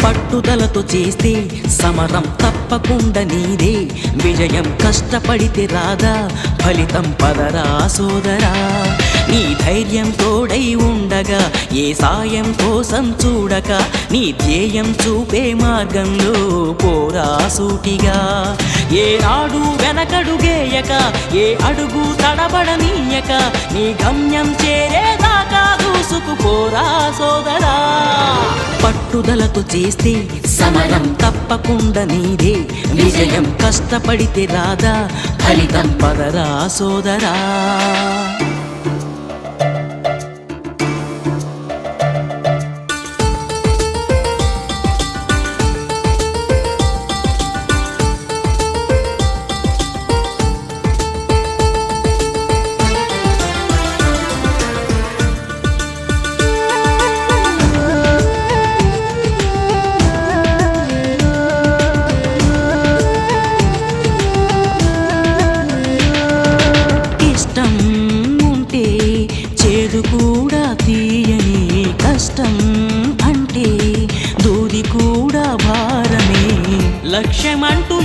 పట్టుదలతో చేస్తే సమరం తప్పకుండా నీదే, విజయం కష్టపడితే రాదా ఫలితం పదరా సోదరా. నీ ధైర్యం తోడై ఉండగా ఏ సాయం కోసం చూడక, నీ ధ్యేయం చూపే మార్గంలో పోరా సూటిగా. ఏ నాడు వెనకడుగేయక, ఏ అడుగు తడబడనీయక, నీ గమ్యం చేరేదాకా దూసుకుపోరా సోదరా. పట్టుదలతో చేస్తే సమరం తప్పకుండా నీదే, విజయం కష్టపడితే రాదా ఫలితం పదరా సోదరా. చేదు కూడా తీయని, కష్టం అంటే దూది కూడా భారమే. లక్ష్యమంటూ